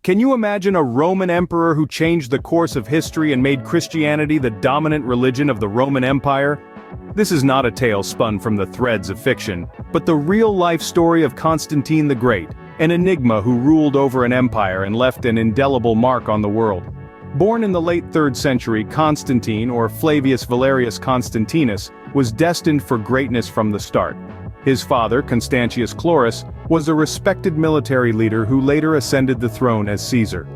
Can you imagine a Roman emperor who changed the course of history and made Christianity the dominant religion of the Roman Empire? This is not a tale spun from the threads of fiction, but the real-life story of Constantine the Great, an enigma who ruled over an empire and left an indelible mark on the world. Born in the late 3rd century, Constantine, or Flavius Valerius Constantinus, was destined for greatness from the start. His father, Constantius Chlorus, was a respected military leader who later ascended the throne as Caesar.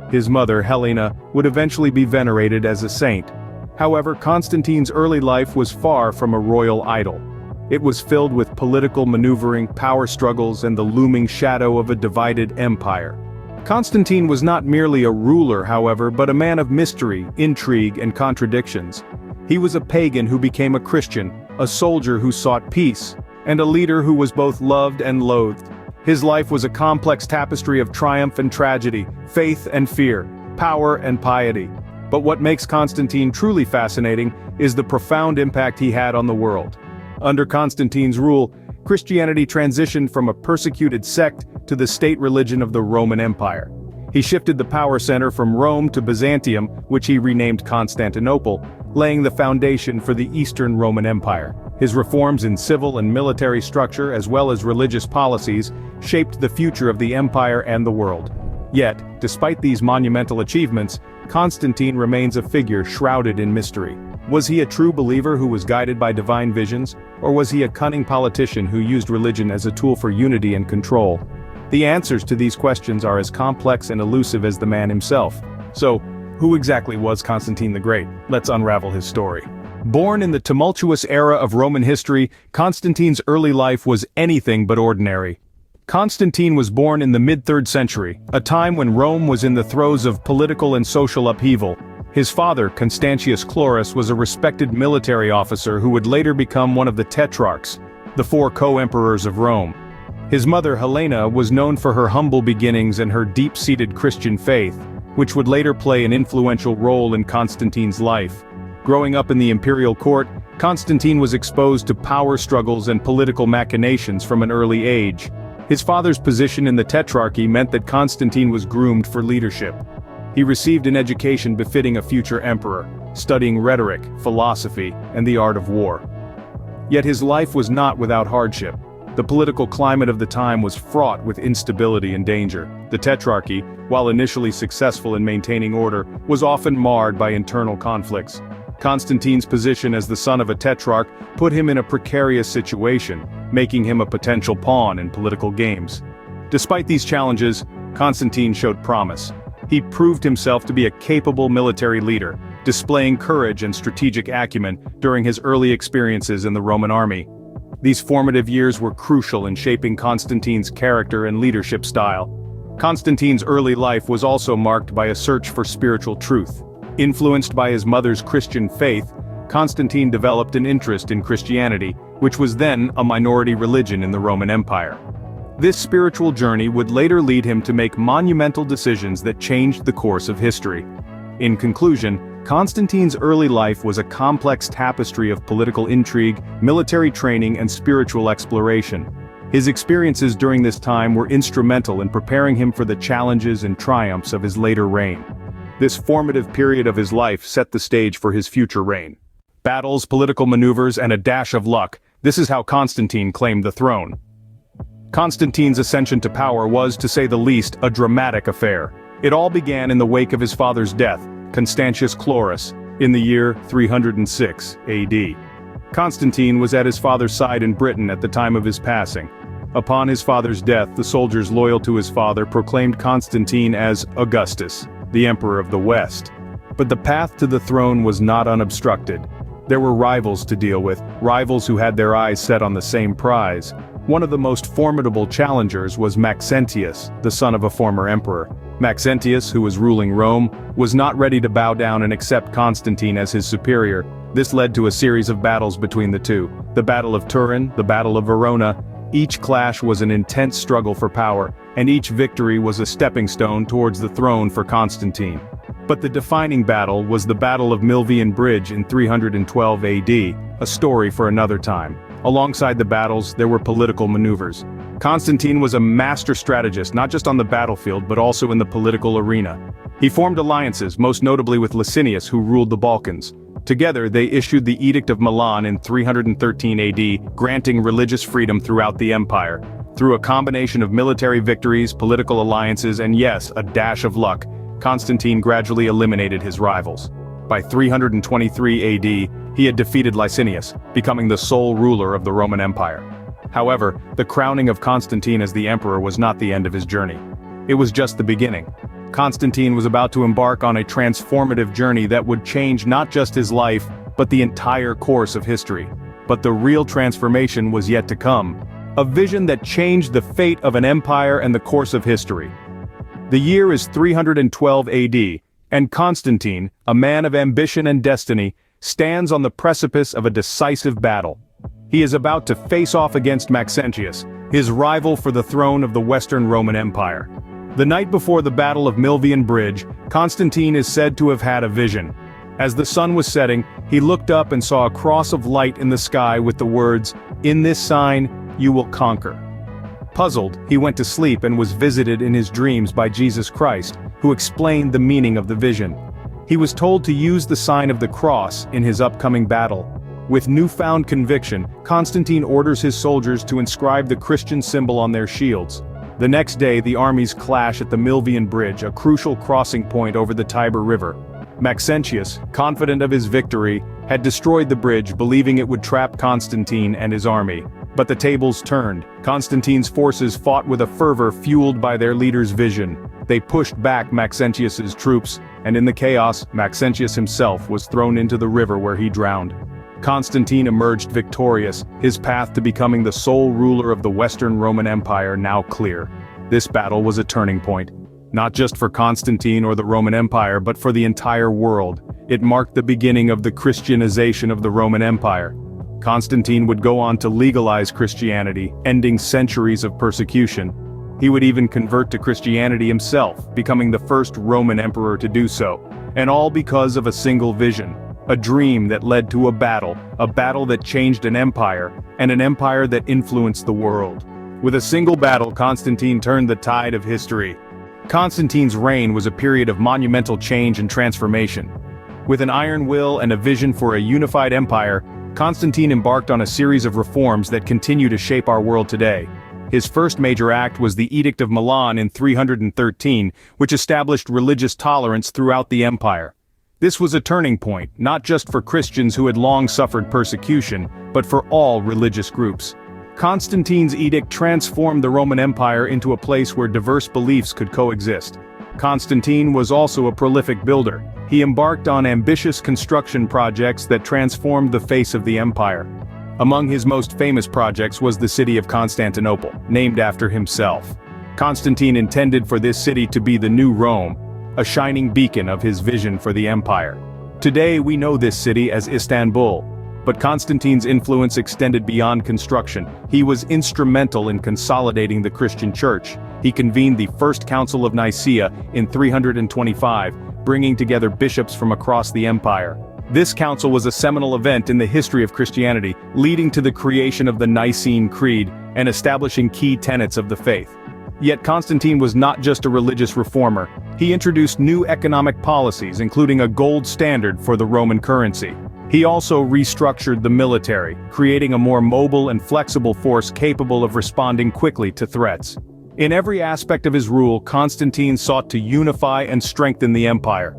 His mother, Helena, would eventually be venerated as a saint. However, Constantine's early life was far from a royal idyll. It was filled with political maneuvering, power struggles, and the looming shadow of a divided empire. Constantine was not merely a ruler, however, but a man of mystery, intrigue, and contradictions. He was a pagan who became a Christian, a soldier who sought peace, and a leader who was both loved and loathed. His life was a complex tapestry of triumph and tragedy, faith and fear, power and piety. But what makes Constantine truly fascinating is the profound impact he had on the world. Under Constantine's rule, Christianity transitioned from a persecuted sect to the state religion of the Roman Empire. He shifted the power center from Rome to Byzantium, which he renamed Constantinople, laying the foundation for the Eastern Roman Empire. His reforms in civil and military structure as well as religious policies shaped the future of the empire and the world. Yet, despite these monumental achievements, Constantine remains a figure shrouded in mystery. Was he a true believer who was guided by divine visions, or was he a cunning politician who used religion as a tool for unity and control? The answers to these questions are as complex and elusive as the man himself. So, who exactly was Constantine the Great? Let's unravel his story. Born in the tumultuous era of Roman history, Constantine's early life was anything but ordinary. Constantine was born in the mid-3rd century, a time when Rome was in the throes of political and social upheaval. His father, Constantius Chlorus, was a respected military officer who would later become one of the tetrarchs, the 4 co-emperors of Rome. His mother, Helena, was known for her humble beginnings and her deep-seated Christian faith, which would later play an influential role in Constantine's life. Growing up in the imperial court, Constantine was exposed to power struggles and political machinations from an early age. His father's position in the tetrarchy meant that Constantine was groomed for leadership. He received an education befitting a future emperor, studying rhetoric, philosophy, and the art of war. Yet his life was not without hardship. The political climate of the time was fraught with instability and danger. The tetrarchy, while initially successful in maintaining order, was often marred by internal conflicts. Constantine's position as the son of a tetrarch put him in a precarious situation, making him a potential pawn in political games. Despite these challenges, Constantine showed promise. He proved himself to be a capable military leader, displaying courage and strategic acumen during his early experiences in the Roman army. These formative years were crucial in shaping Constantine's character and leadership style. Constantine's early life was also marked by a search for spiritual truth. Influenced by his mother's Christian faith, Constantine developed an interest in Christianity, which was then a minority religion in the Roman Empire. This spiritual journey would later lead him to make monumental decisions that changed the course of history. In conclusion, Constantine's early life was a complex tapestry of political intrigue, military training, and spiritual exploration. His experiences during this time were instrumental in preparing him for the challenges and triumphs of his later reign. This formative period of his life set the stage for his future reign. Battles, political maneuvers, and a dash of luck, this is how Constantine claimed the throne. Constantine's ascension to power was, to say the least, a dramatic affair. It all began in the wake of his father's death, Constantius Chlorus, in the year 306 AD. Constantine was at his father's side in Britain at the time of his passing. Upon his father's death, the soldiers loyal to his father proclaimed Constantine as Augustus, the Emperor of the West. But the path to the throne was not unobstructed. There were rivals to deal with, rivals who had their eyes set on the same prize. One of the most formidable challengers was Maxentius, the son of a former emperor. Maxentius, who was ruling Rome, was not ready to bow down and accept Constantine as his superior. This led to a series of battles between the two. The Battle of Turin, the Battle of Verona. Each clash was an intense struggle for power, and each victory was a stepping stone towards the throne for Constantine. But the defining battle was the Battle of Milvian Bridge in 312 AD, a story for another time. Alongside the battles, there were political maneuvers. Constantine was a master strategist not just on the battlefield but also in the political arena. He formed alliances, most notably with Licinius, who ruled the Balkans. Together, they issued the Edict of Milan in 313 AD, granting religious freedom throughout the empire. Through a combination of military victories, political alliances, and yes, a dash of luck, Constantine gradually eliminated his rivals. By 323 AD, he had defeated Licinius, becoming the sole ruler of the Roman Empire. However, the crowning of Constantine as the emperor was not the end of his journey. It was just the beginning. Constantine was about to embark on a transformative journey that would change not just his life, but the entire course of history. But the real transformation was yet to come. A vision that changed the fate of an empire and the course of history. The year is 312 AD, and Constantine, a man of ambition and destiny, stands on the precipice of a decisive battle. He is about to face off against Maxentius, his rival for the throne of the Western Roman Empire. The night before the Battle of Milvian Bridge, Constantine is said to have had a vision. As the sun was setting, he looked up and saw a cross of light in the sky with the words, "In this sign, you will conquer." Puzzled, he went to sleep and was visited in his dreams by Jesus Christ, who explained the meaning of the vision. He was told to use the sign of the cross in his upcoming battle. With newfound conviction, Constantine orders his soldiers to inscribe the Christian symbol on their shields. The next day, the armies clash at the Milvian Bridge, a crucial crossing point over the Tiber River. Maxentius, confident of his victory, had destroyed the bridge, believing it would trap Constantine and his army. But the tables turned. Constantine's forces fought with a fervor fueled by their leader's vision. They pushed back Maxentius's troops, and in the chaos, Maxentius himself was thrown into the river where he drowned. Constantine emerged victorious, his path to becoming the sole ruler of the Western Roman Empire now clear. This battle was a turning point. Not just for Constantine or the Roman Empire, but for the entire world. It marked the beginning of the Christianization of the Roman Empire. Constantine would go on to legalize Christianity, ending centuries of persecution. He would even convert to Christianity himself, becoming the first Roman emperor to do so. And all because of a single vision. A dream that led to a battle that changed an empire, and an empire that influenced the world. With a single battle, Constantine turned the tide of history. Constantine's reign was a period of monumental change and transformation. With an iron will and a vision for a unified empire, Constantine embarked on a series of reforms that continue to shape our world today. His first major act was the Edict of Milan in 313, which established religious tolerance throughout the empire. This was a turning point, not just for Christians who had long suffered persecution, but for all religious groups. Constantine's edict transformed the Roman Empire into a place where diverse beliefs could coexist. Constantine was also a prolific builder. He embarked on ambitious construction projects that transformed the face of the empire. Among his most famous projects was the city of Constantinople, named after himself. Constantine intended for this city to be the new Rome, a shining beacon of his vision for the empire. Today we know this city as Istanbul, but Constantine's influence extended beyond construction. He was instrumental in consolidating the Christian Church. He convened the First Council of Nicaea in 325, bringing together bishops from across the empire. This council was a seminal event in the history of Christianity, leading to the creation of the Nicene Creed and establishing key tenets of the faith. Yet Constantine was not just a religious reformer. He introduced new economic policies, including a gold standard for the Roman currency. He also restructured the military, creating a more mobile and flexible force capable of responding quickly to threats. In every aspect of his rule, Constantine sought to unify and strengthen the empire.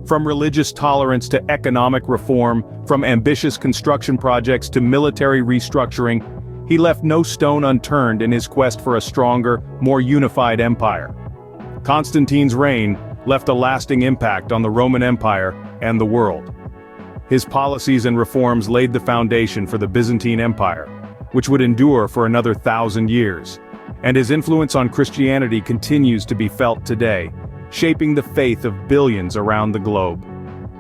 From religious tolerance to economic reform, from ambitious construction projects to military restructuring, he left no stone unturned in his quest for a stronger, more unified empire. Constantine's reign left a lasting impact on the Roman Empire and the world. His policies and reforms laid the foundation for the Byzantine Empire, which would endure for another 1,000 years. And his influence on Christianity continues to be felt today, shaping the faith of billions around the globe.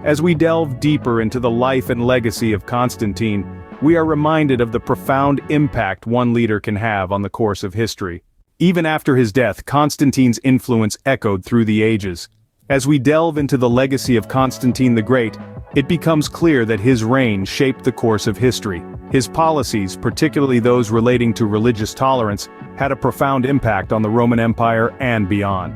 As we delve deeper into the life and legacy of Constantine, we are reminded of the profound impact one leader can have on the course of history. Even after his death, Constantine's influence echoed through the ages. As we delve into the legacy of Constantine the Great, it becomes clear that his reign shaped the course of history. His policies, particularly those relating to religious tolerance, had a profound impact on the Roman Empire and beyond.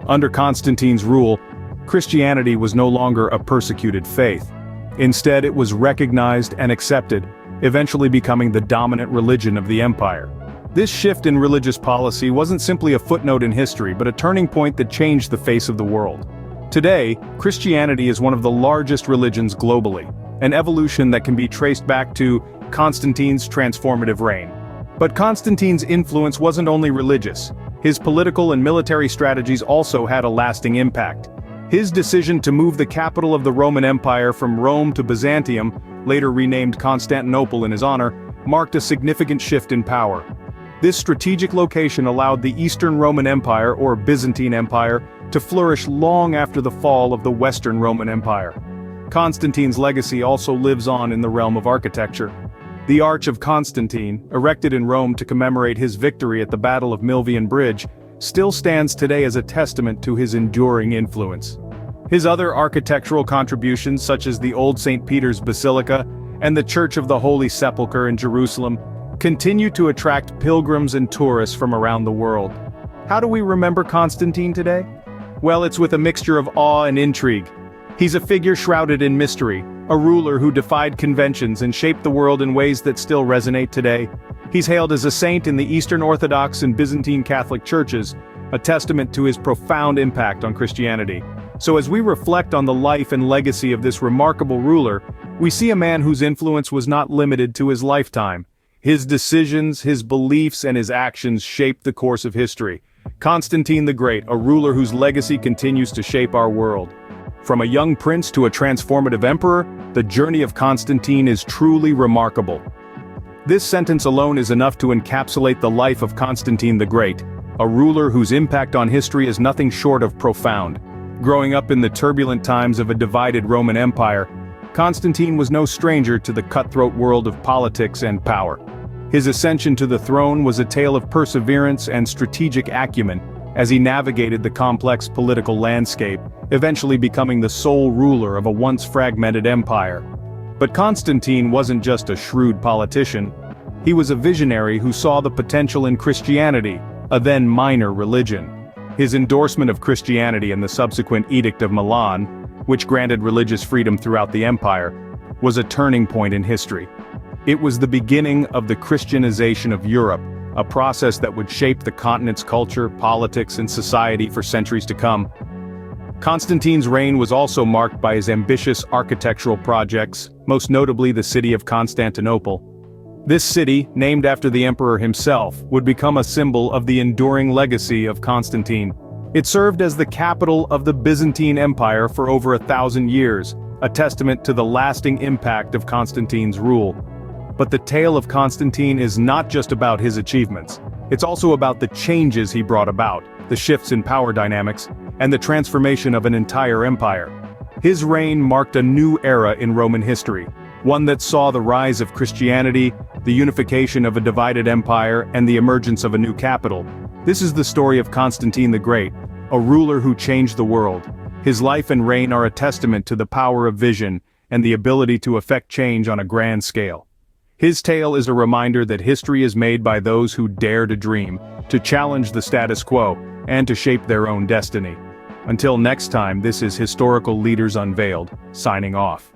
Under Constantine's rule, Christianity was no longer a persecuted faith. Instead, it was recognized and accepted, eventually becoming the dominant religion of the empire. This shift in religious policy wasn't simply a footnote in history, but a turning point that changed the face of the world. Today, Christianity is one of the largest religions globally, an evolution that can be traced back to Constantine's transformative reign. But Constantine's influence wasn't only religious. His political and military strategies also had a lasting impact. His decision to move the capital of the Roman Empire from Rome to Byzantium, later renamed Constantinople in his honor, marked a significant shift in power. This strategic location allowed the Eastern Roman Empire, or Byzantine Empire, to flourish long after the fall of the Western Roman Empire. Constantine's legacy also lives on in the realm of architecture. The Arch of Constantine, erected in Rome to commemorate his victory at the Battle of Milvian Bridge, still stands today as a testament to his enduring influence. His other architectural contributions, such as the Old St. Peter's Basilica and the Church of the Holy Sepulchre in Jerusalem, continue to attract pilgrims and tourists from around the world. How do we remember Constantine today? Well, it's with a mixture of awe and intrigue. He's a figure shrouded in mystery, a ruler who defied conventions and shaped the world in ways that still resonate today. He's hailed as a saint in the Eastern Orthodox and Byzantine Catholic churches, a testament to his profound impact on Christianity. So as we reflect on the life and legacy of this remarkable ruler, we see a man whose influence was not limited to his lifetime. His decisions, his beliefs, and his actions shaped the course of history. Constantine the Great, a ruler whose legacy continues to shape our world. From a young prince to a transformative emperor, the journey of Constantine is truly remarkable. This sentence alone is enough to encapsulate the life of Constantine the Great, a ruler whose impact on history is nothing short of profound. Growing up in the turbulent times of a divided Roman Empire, Constantine was no stranger to the cutthroat world of politics and power. His ascension to the throne was a tale of perseverance and strategic acumen, as he navigated the complex political landscape, eventually becoming the sole ruler of a once fragmented empire. But Constantine wasn't just a shrewd politician. He was a visionary who saw the potential in Christianity, a then minor religion. His endorsement of Christianity and the subsequent Edict of Milan, which granted religious freedom throughout the empire, was a turning point in history. It was the beginning of the Christianization of Europe, a process that would shape the continent's culture, politics, and society for centuries to come. Constantine's reign was also marked by his ambitious architectural projects, most notably the city of Constantinople. This city, named after the emperor himself, would become a symbol of the enduring legacy of Constantine. It served as the capital of the Byzantine Empire for over 1,000 years, a testament to the lasting impact of Constantine's rule. But the tale of Constantine is not just about his achievements. It's also about the changes he brought about, the shifts in power dynamics, and the transformation of an entire empire. His reign marked a new era in Roman history, one that saw the rise of Christianity, the unification of a divided empire, and the emergence of a new capital. This is the story of Constantine the Great, a ruler who changed the world. His life and reign are a testament to the power of vision and the ability to effect change on a grand scale. His tale is a reminder that history is made by those who dare to dream, to challenge the status quo, and to shape their own destiny. Until next time, this is Historical Leaders Unveiled, signing off.